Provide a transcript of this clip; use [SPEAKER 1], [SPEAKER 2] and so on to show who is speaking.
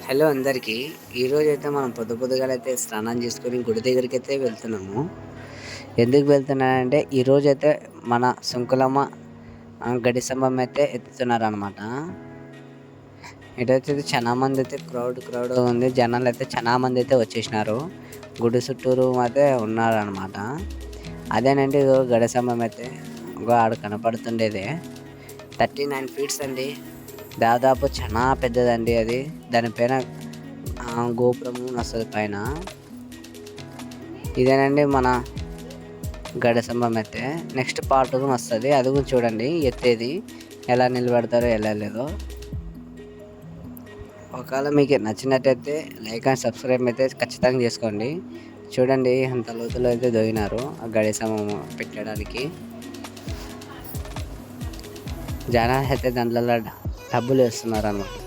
[SPEAKER 1] Hello అందరికీ. ఈరోజైతే మనం పొద్దుగాలైతే స్నానం చేసుకొని గుడి దగ్గరికైతే వెళ్తున్నాము. ఎందుకు వెళ్తున్నానంటే ఈరోజైతే మన సుంకులమ్మ గడి స్తంభం అయితే ఎత్తుతున్నారనమాట. ఇటైతే చాలా మంది అయితే క్రౌడ్ ఉంది. జనాలు అయితే చాలా మంది అయితే వచ్చేసినారు. గుడి చుట్టూరు అయితే ఉన్నారనమాట. అదేనండి ఇగో గడి స్తంభం అయితే ఆడ కనపడుతుండేదే 39 ఫీట్స్ అండి. దాదాపు చాలా పెద్దదండి అది. దానిపైన గోపురము వస్తుంది పైన. ఇదేనండి మన గడి స్తంభం అయితే. నెక్స్ట్ పార్ట్ కూడా వస్తుంది, అది కూడా చూడండి. ఎత్తేది ఎలా నిలబెడతారో ఎలా లేదో. ఒకవేళ మీకు నచ్చినట్టయితే లైక్ అండ్ సబ్స్క్రైబ్ అయితే ఖచ్చితంగా చేసుకోండి. చూడండి అంత లోతులో అయితే దొగినారు ఆ గడి స్తంభం పెట్టడానికి. జనాలు అయితే దాంట్లో డబ్బులు వేస్తున్నారు అన్నమాట.